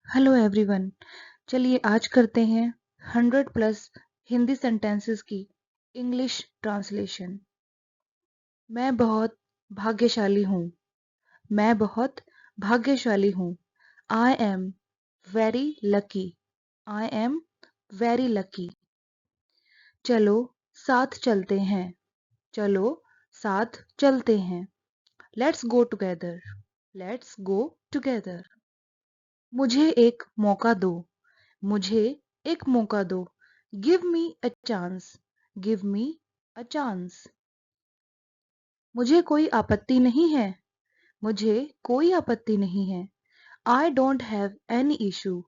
Hello everyone. चलिए आज करते हैं 100+ हिंदी सेंटेंसेस की इंग्लिश ट्रांसलेशन। मैं बहुत भाग्यशाली हूँ। मैं बहुत भाग्यशाली हूँ। I am very lucky. I am very lucky. चलो साथ चलते हैं। चलो साथ चलते हैं। Let's go together. Let's go together. मुझे एक मौका दो। मुझे एक मौका दो। Give me a chance. Give me a chance. मुझे कोई आपत्ति नहीं है। मुझे कोई आपत्ति नहीं है। I don't have any issue.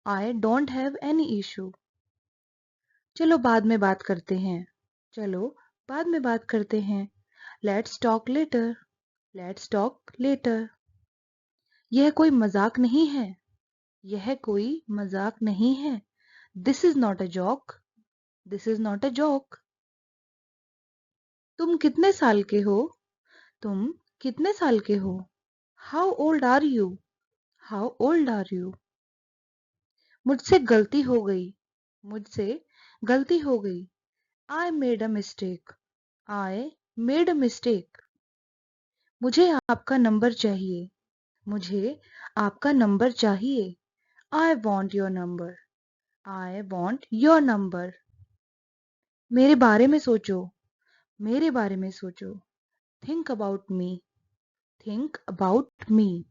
I don't have any issue. चलो बाद में बात करते हैं। चलो बाद में बात करते हैं। Let's talk later. Let's talk later. यह कोई मजाक नहीं है। यह कोई मजाक नहीं है। This is not a joke. This is not a joke. तुम कितने साल के हो? तुम कितने साल के हो? How old are you? How old are you? मुझसे गलती हो गई। मुझसे गलती हो गई। I made a mistake. I made a mistake. मुझे आपका नंबर चाहिए। मुझे आपका नंबर चाहिए। I want your number. I want your number. मेरे बारे में सोचो। मेरे बारे में सोचो। Think about me. Think about me.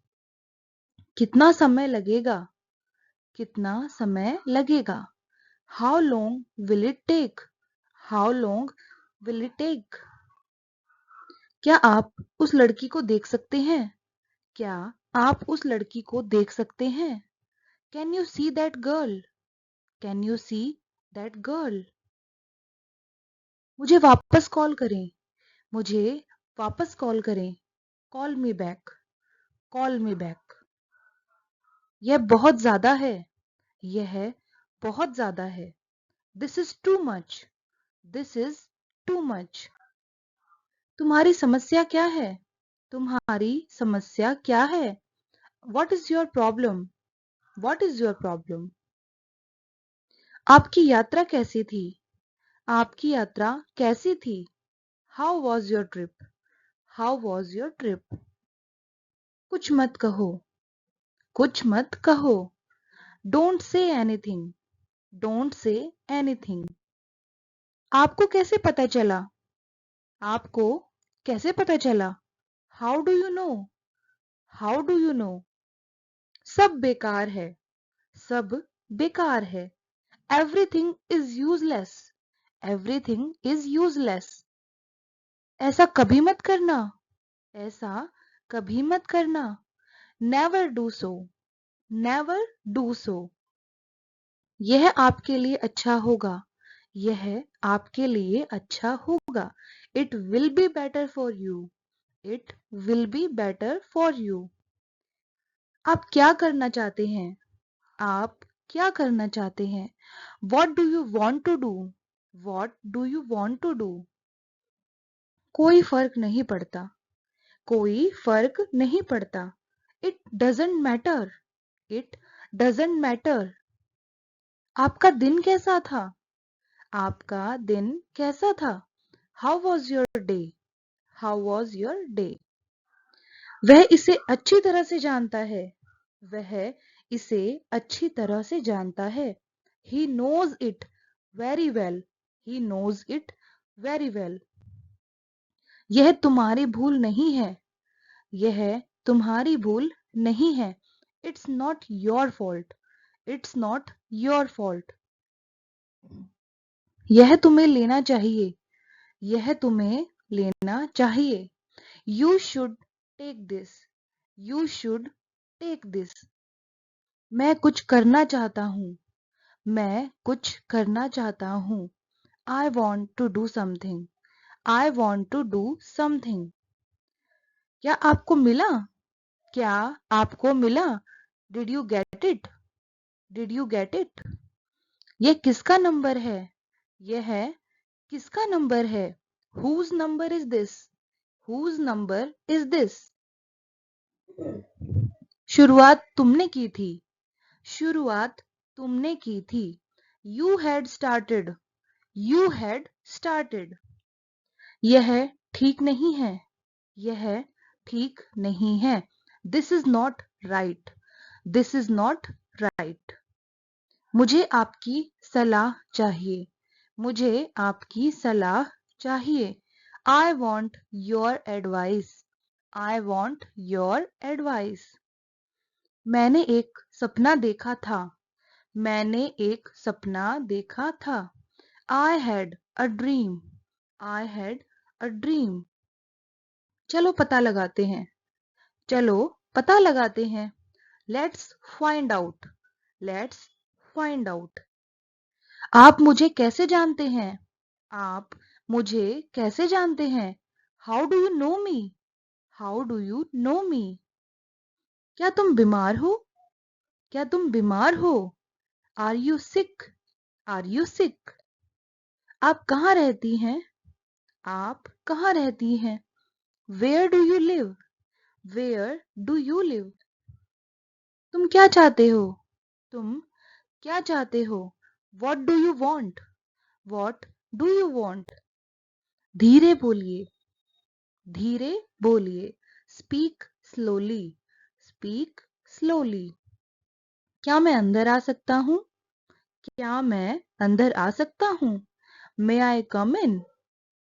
कितना समय लगेगा? कितना समय लगेगा? How long will it take? How long will it take? क्या आप उस लड़की को देख सकते हैं? क्या आप उस लड़की को देख सकते हैं? Can you see that girl? Can you see that girl? मुझे वापस कॉल करें। मुझे वापस कॉल करें। Call me back. Call me back. यह बहुत ज्यादा है। यह बहुत ज्यादा है। This is too much. This is too much. तुम्हारी समस्या क्या है? तुम्हारी समस्या क्या है? What is your problem? What is your problem? आपकी यात्रा कैसी थी? आपकी यात्रा कैसी थी? How was your trip? How was your trip? कुछ मत कहो। कुछ मत कहो। Don't say anything. Don't say anything. आपको कैसे पता चला? आपको कैसे पता चला? How do you know? How do you know? सब बेकार है। सब बेकार है। Everything is useless. Everything is useless. ऐसा कभी मत करना। ऐसा कभी मत करना। Never do so. Never do so. यह आपके लिए अच्छा होगा। यह आपके लिए अच्छा होगा। It will be better for you. It will be better for you. आप क्या करना चाहते हैं? आप क्या करना चाहते हैं? What do you want to do? What do you want to do? कोई फर्क नहीं पड़ता। कोई फर्क नहीं पड़ता। It doesn't matter. It doesn't matter. आपका दिन कैसा था? आपका दिन कैसा था? How was your day? How was your day? वह इसे अच्छी तरह से जानता है। वह इसे अच्छी तरह से जानता है। He knows it very well. He knows it very well. यह तुम्हारी भूल नहीं है। यह तुम्हारी भूल नहीं है। It's not your fault. It's not your fault. यह तुम्हें लेना चाहिए। यह तुम्हें लेना चाहिए। You should take this. You should take this. मैं कुछ करना चाहता हूँ। मैं कुछ करना चाहता हूँ। I want to do something. I want to do something. क्या आपको मिला? क्या आपको मिला? Did you get it? Did you get it? यह किसका नंबर है? यह किसका नंबर है? Whose number is this? Whose number is this? शुरुआत तुमने की थी। शुरुआत तुमने की थी। You had started. You had started. यह ठीक नहीं है। यह ठीक नहीं है। This is not right. This is not right. मुझे आपकी सलाह चाहिए। मुझे आपकी सलाह चाहिए। I want your advice. I want your advice. मैंने एक सपना देखा था। मैंने एक सपना देखा था। I had a dream. I had a dream. चलो पता लगाते हैं। चलो पता लगाते हैं। Let's find out. Let's find out. आप मुझे कैसे जानते हैं? आप मुझे कैसे जानते हैं? How do you know me? How do you know me? क्या तुम बीमार हो? क्या तुम बीमार हो? Are you sick? Are you sick? आप कहाँ रहती हैं? आप कहाँ रहती हैं? Where do you live? Where do you live? तुम क्या चाहते हो? तुम क्या चाहते हो? What do you want? What do you want? धीरे बोलिए। धीरे बोलिए। Speak slowly. Speak slowly. क्या मैं अंदर आ सकता हूँ? क्या मैं अंदर आ सकता हूँ? May I come in?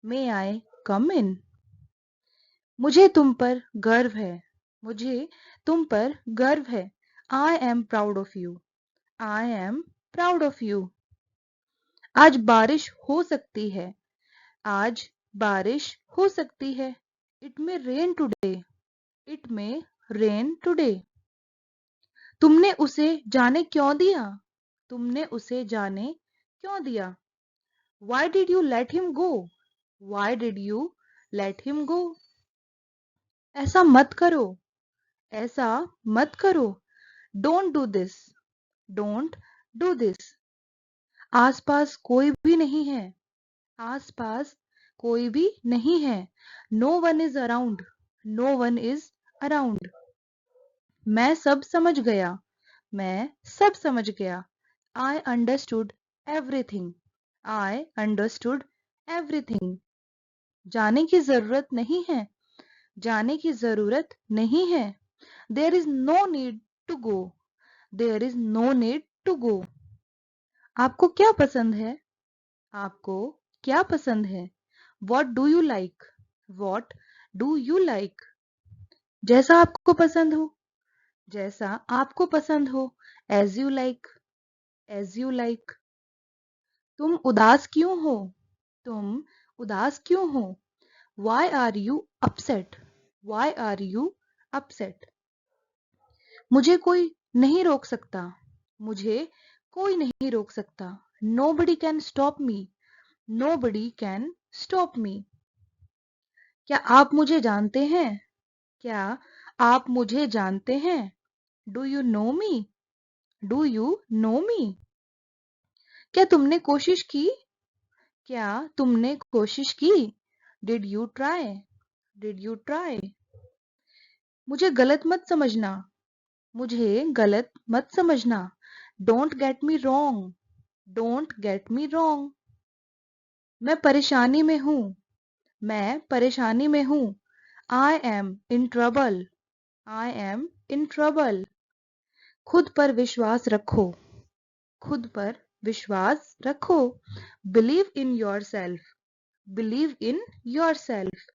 May I come in? मुझे तुम पर गर्व है। मुझे तुम पर गर्व है। I am proud of you. I am proud of you. आज बारिश हो सकती है। आज बारिश हो सकती है। It may rain today. It may rain today. तुमने उसे जाने क्यों दिया? तुमने उसे जाने क्यों दिया? Why did you let him go? Why did you let him go? ऐसा मत करो। ऐसा मत करो। Don't do this. Don't do this. आसपास कोई भी नहीं है। आसपास कोई भी नहीं है। No one is around. No one is around. मैं सब समझ गया। मैं सब समझ गया। I understood everything. I understood everything. जाने की जरूरत नहीं है। जाने की जरूरत नहीं है। There is no need to go. There is no need to go. आपको क्या पसंद है? आपको क्या पसंद है? What do you like? What do you like? जैसा आपको पसंद हो। जैसा आपको पसंद हो। As you like. As you like. तुम उदास क्यों हो? तुम उदास क्यों हो? Why are you upset? Why are you upset? मुझे कोई नहीं रोक सकता। मुझे कोई नहीं रोक सकता। Nobody can stop me. Nobody can stop me. क्या आप मुझे जानते हैं? क्या आप मुझे जानते हैं? Do you know me? Do you know me? क्या तुमने कोशिश की? क्या तुमने कोशिश की? Did you try? Did you try? मुझे गलत मत समझना। मुझे गलत मत समझना। Don't get me wrong. Don't get me wrong. मैं परेशानी में हूँ। मैं परेशानी में हूँ। I am in trouble. I am in trouble. खुद पर विश्वास रखो। खुद पर विश्वास रखो। Believe in yourself. Believe in yourself.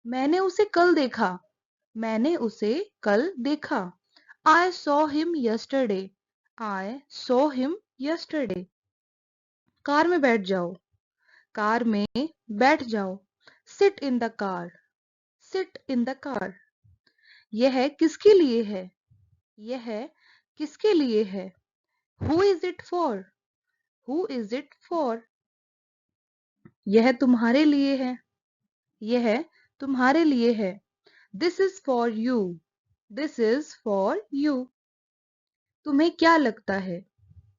मैंने उसे कल देखा। मैंने उसे कल देखा। I saw him yesterday. I saw him yesterday. Car में बैठ जाओ। कार में बैठ जाओ। Sit in the car. Sit in the car. यह किसके लिए है? यह किसके लिए है? Who is it for? Who is it for? यह तुम्हारे लिए है। यह तुम्हारे लिए है। This is for you. This is for you. तुम्हें क्या लगता है?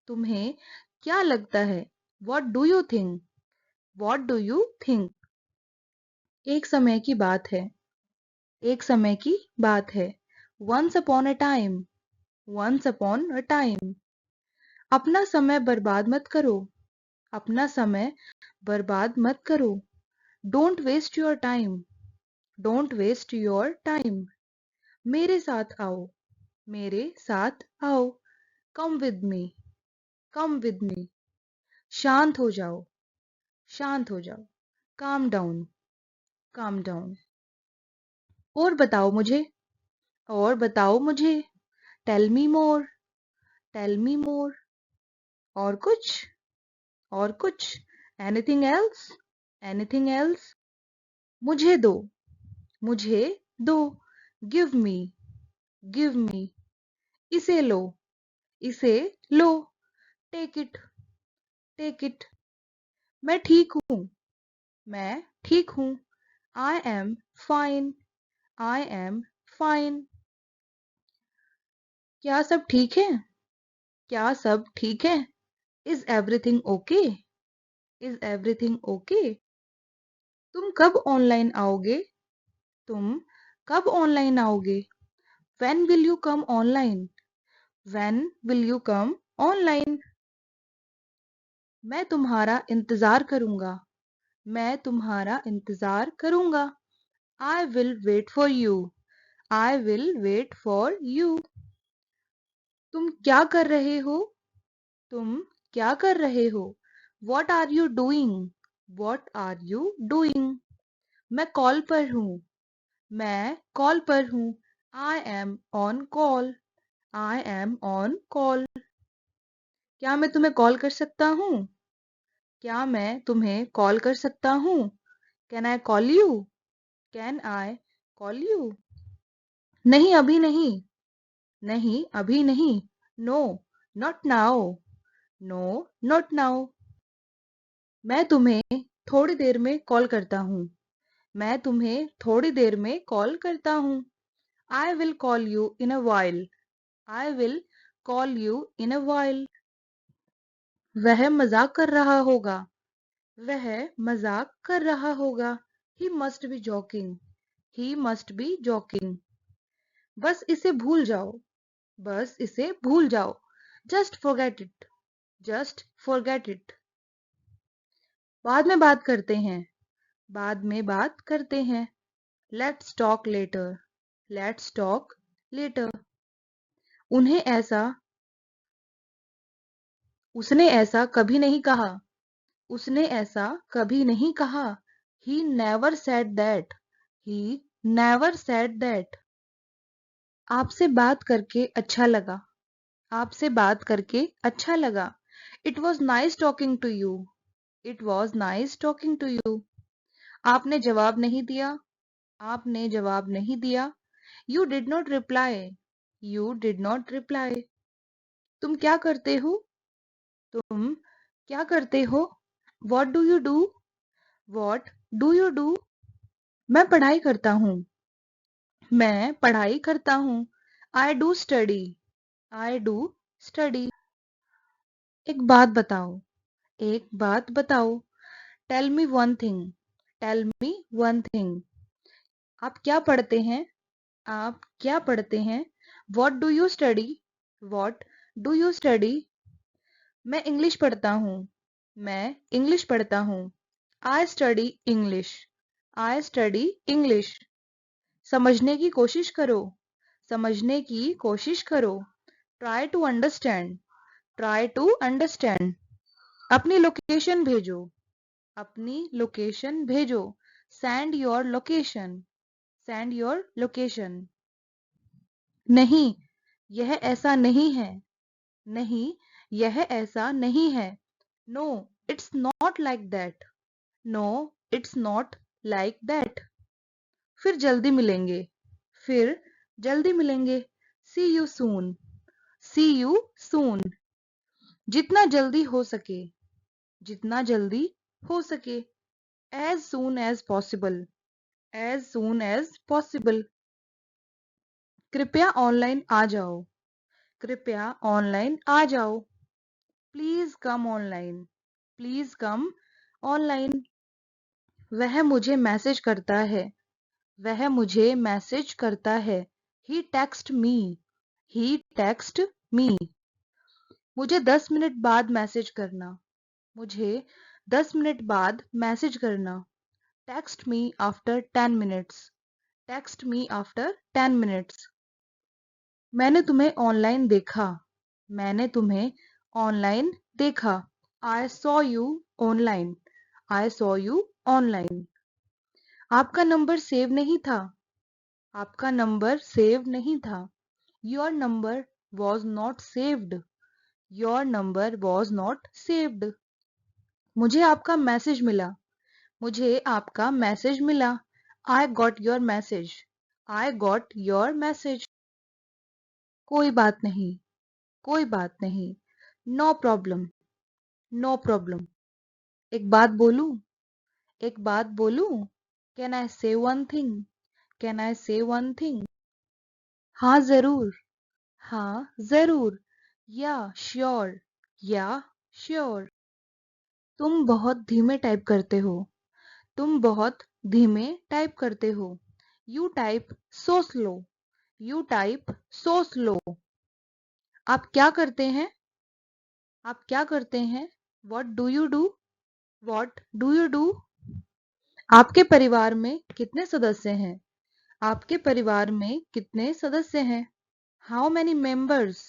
तुम्हें क्या लगता है? What do you think? What do you think? एक समय की बात है। एक समय की बात है। Once upon a time. once upon a time. अपना समय बर्बाद मत करो, अपना समय बर्बाद मत करो. Don't waste your time, don't waste your time. मेरे साथ आओ, मेरे साथ आओ. Come with me, come with me. शांत हो जाओ, शांत हो जाओ. Calm down, calm down. और बताओ मुझे, और बताओ मुझे. Tell me more, tell me more. और कुछ, और कुछ. Anything else, anything else. मुझे दो, मुझे दो. Give me, give me. इसे लो, इसे लो. Take it, take it. मैं ठीक हूँ, मैं ठीक हूँ. I am fine, I am fine. क्या सब ठीक है, क्या सब ठीक है. Is everything okay, is everything okay. तुम कब ऑनलाइन आओगे, तुम कब ऑनलाइन आओगे. When will you come online, when will you come online. मैं तुम्हारा इंतजार करूंगा, मैं तुम्हारा इंतजार करूंगा. I will wait for you, I will wait for you. तुम क्या कर रहे हो, तुम क्या कर रहे हो. What are you doing, what are you doing. मैं कॉल पर हूँ, मैं कॉल पर हूँ. I am on call, I am on call. क्या मैं तुम्हें कॉल कर सकता हूँ, क्या मैं तुम्हें कॉल कर सकता हूँ. Can I call you, can I call you. नहीं अभी नहीं, नहीं अभी नहीं. No, not now, no, not now. मैं तुम्हें थोड़ी देर में कॉल करता हूँ, मैं तुम्हें थोड़ी देर में कॉल करता हूँ. I will call you in a while, I will call you in a while. वह मजाक कर रहा होगा, वह मजाक कर रहा होगा. He must be joking, he must be joking. बस इसे भूल जाओ, बस इसे भूल जाओ. Just forget it, just forget it. बाद में बात करते हैं, बाद में बात करते हैं. Let's talk later, let's talk later. उन्हें ऐसा, उसने ऐसा कभी नहीं कहा, उसने ऐसा कभी नहीं कहा. He never said that, he never said that. आपसे बात करके अच्छा लगा, आपसे बात करके अच्छा लगा. It was nice talking to you, it was nice talking to you. आपने जवाब नहीं दिया, आपने जवाब नहीं दिया. You did not reply, you did not reply. तुम क्या करते हो, तुम क्या करते हो. What do you do, what do you do. मैं पढ़ाई करता हूँ, मैं पढ़ाई करता हूँ. I do study, I do study. एक बात बताओ, एक बात बताओ. Tell me one thing, tell me one thing. आप क्या पढ़ते हैं, आप क्या पढ़ते हैं. What do you study, what do you study. मैं इंग्लिश पढ़ता हूँ, मैं इंग्लिश पढ़ता हूँ. I study English, I study English. समझने की कोशिश करो, समझने की कोशिश करो. Try to understand, try to understand. अपनी लोकेशन भेजो, अपनी लोकेशन भेजो. Send your location, send your location. नहीं, यह ऐसा नहीं है, नहीं, यह ऐसा नहीं है. No, it's not like that, no, it's not like that. फिर जल्दी मिलेंगे, फिर जल्दी मिलेंगे. See you soon, see you soon. जितना जल्दी हो सके, जितना जल्दी हो सके. As soon as possible, as soon as possible. कृपया ऑनलाइन आ जाओ, कृपया ऑनलाइन आ जाओ. Please come online, please come online. वह मुझे मैसेज करता है, वह मुझे मैसेज करता है. He text me, He texted me. मुझे 10 मिनट बाद मैसेज करना. मुझे 10 मिनट बाद मैसेज करना. Text me after 10 minutes. Text me after 10 minutes. मैंने तुम्हें ऑनलाइन देखा. मैंने तुम्हें ऑनलाइन देखा. I saw you online. I saw you online. आपका नंबर सेव नहीं था. आपका नंबर सेव नहीं था. Your number was not saved. Your number was not saved. मुझे आपका मैसेज मिला. मुझे आपका मैसेज मिला. I got your message. I got your message. कोई बात नहीं. कोई बात नहीं. No problem. No problem. एक बात बोलूं? एक बात बोलूं? Can I say one thing? Can I say one thing? हाँ जरूर. हाँ जरूर. Yeah, sure. Yeah, sure. तुम बहुत धीमे टाइप करते हो. तुम बहुत धीमे टाइप करते हो. You type so slow. You type so slow. आप क्या करते हैं? आप क्या करते हैं? What do you do? What do you do? आपके परिवार में कितने सदस्य हैं? आपके परिवार में कितने सदस्य हैं? How many members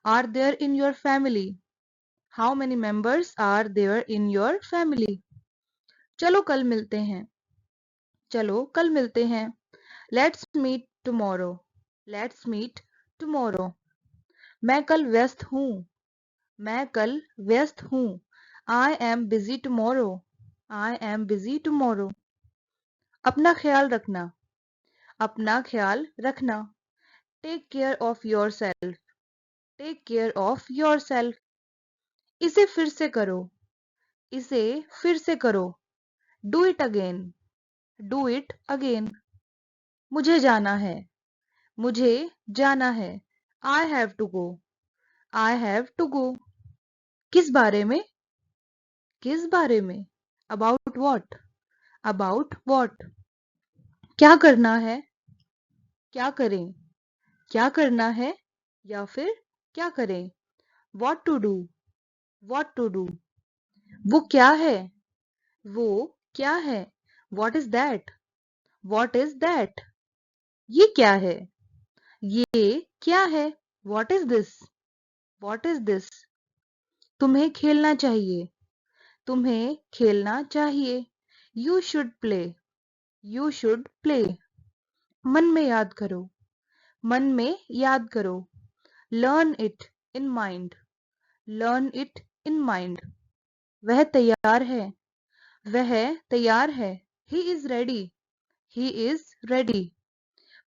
are there in your family? How many members are there in your family? चलो कल मिलते हैं. चलो कल मिलते हैं. Let's meet tomorrow. Let's meet tomorrow. मैं कल व्यस्त हूँ. मैं कल व्यस्त हूँ. I am busy tomorrow. I am busy tomorrow. अपना ख्याल रखना. अपना ख्याल रखना. Take care of yourself. Take care of yourself. इसे फिर से करो. इसे फिर से करो. Do it again. Do it again. मुझे जाना है. मुझे जाना है. I have to go. I have to go. किस बारे में? किस बारे में? About what? About what? क्या करना है? क्या करें? क्या करना है? या फिर क्या करें? What to do? What to do? वो क्या है? वो क्या है? What is that? What is that? ये क्या है? ये क्या है? What is this? What is this? तुम्हें खेलना चाहिए. तुम्हें खेलना चाहिए. You should play. You should play. मन में याद करो. मन में याद करो. Learn it in mind. Learn it in mind. वह तैयार है. वह तैयार है. He is ready. He is ready.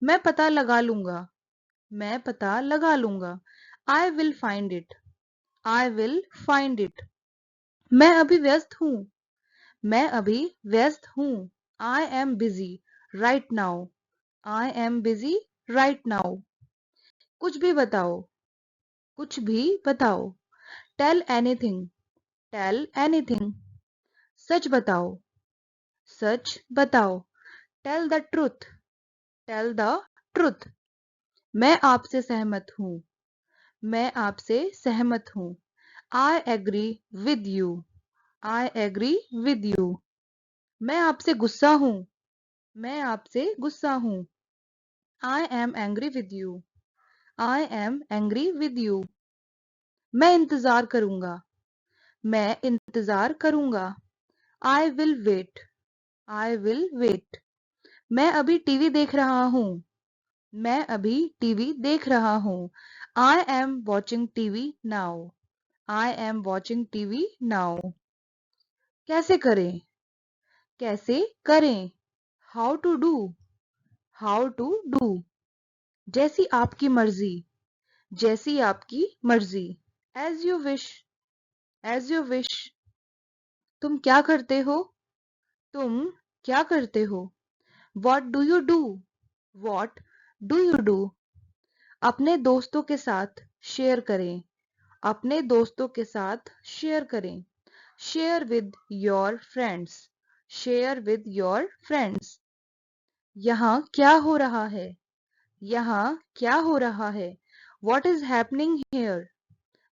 मैं पता लगा लूंगा. मैं पता लगा लूंगा. I will find it. I will find it. मैं अभी व्यस्त हूँ. मैं अभी व्यस्त हूँ. I am busy right now. I am busy right now. कुछ भी बताओ. कुछ भी बताओ. Tell anything. Tell anything. सच बताओ. सच बताओ. Tell the truth. Tell the truth. मैं आपसे सहमत हूँ. मैं आपसे सहमत हूँ. I agree with you. I agree with you. मैं आपसे गुस्सा हूँ. मैं आपसे गुस्सा हूँ. I am angry with you. I am angry with you. मैं इंतजार करूंगा. मैं इंतजार करूंगा. I will wait. I will wait. मैं अभी टीवी देख रहा हूँ. मैं अभी टीवी देख रहा हूँ. I am watching TV now. I am watching TV now. कैसे करें? कैसे करें? How to do? How to do? जैसी आपकी मर्जी. जैसी आपकी मर्जी. As you wish. As you wish. तुम क्या करते हो? तुम क्या करते हो? What do you do? What do you do? अपने दोस्तों के साथ शेयर करें. अपने दोस्तों के साथ शेयर करें. Share with your friends. Share with your friends. यहाँ क्या हो रहा है? यहाँ क्या हो रहा है? What is happening here?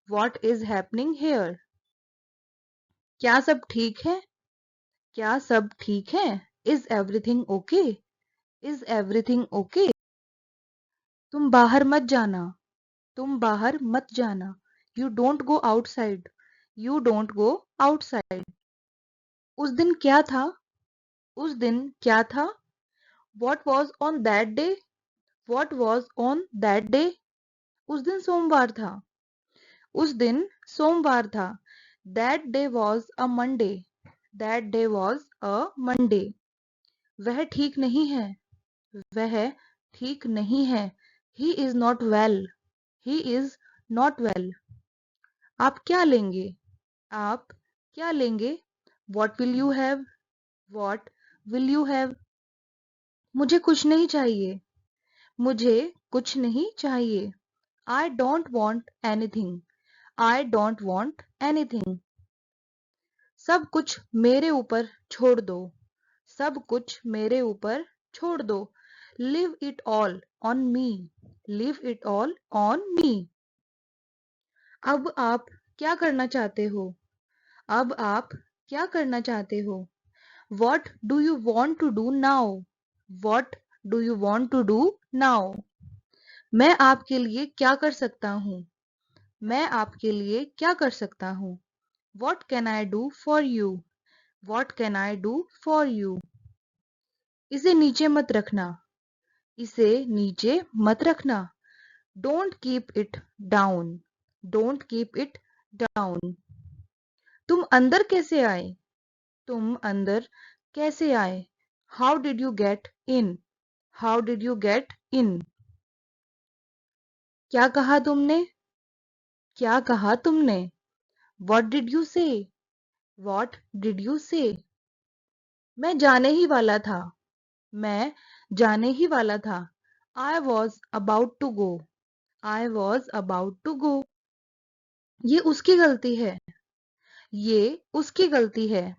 What is happening here? क्या सब ठीक है? क्या सब ठीक है? Is everything okay? Is everything okay? तुम बाहर मत जाना. तुम बाहर मत जाना. You don't go outside. You don't go outside. उस दिन क्या था? उस दिन क्या था? What was on that day? What was on that day? उस दिन सोमवार था. उस दिन सोमवार था. That day was a Monday. That day was a Monday. वह ठीक नहीं है. वह ठीक नहीं है. He is not well. He is not well. आप क्या लेंगे? आप क्या लेंगे? What will you have? What will you have? मुझे कुछ नहीं चाहिए. मुझे कुछ नहीं चाहिए. I don't want anything. I don't want anything. सब कुछ मेरे ऊपर छोड़ दो. सब कुछ मेरे ऊपर छोड़ दो. Leave it all on me. Leave it all on me. अब आप क्या करना चाहते हो? अब आप क्या करना चाहते हो? What do you want to do now? What do you want to do now? मैं आपके लिए क्या कर सकता हूँ? मैं आपके लिए क्या कर सकता हूँ? What can I do for you? What can I do for you? इसे नीचे मत रखना. इसे नीचे मत रखना. Don't keep it down. Don't keep it down. तुम अंदर कैसे आए? तुम अंदर कैसे आए? How did you get in? How did you get in? क्या कहा तुमने? क्या कहा तुमने? What did you say? What did you say? मैं जाने ही वाला था. मैं जाने ही वाला था. I was about to go. I was about to go. ये उसकी गलती है. ये उसकी गलती है.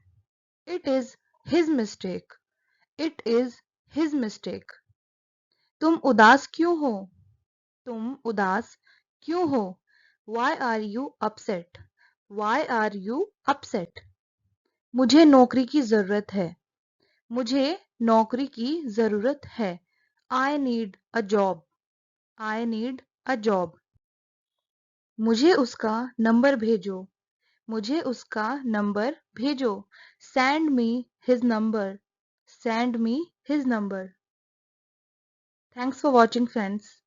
It is his mistake. It is his mistake. तुम उदास क्यों हो? तुम उदास क्यों हो? Why are you upset? Why are you upset? मुझे नौकरी की जरूरत है. मुझे नौकरी की जरूरत है. I need a job. I need a job. मुझे उसका नंबर भेजो. मुझे उसका नंबर भेजो. Send me his number. Send me his number. Thanks for watching, friends.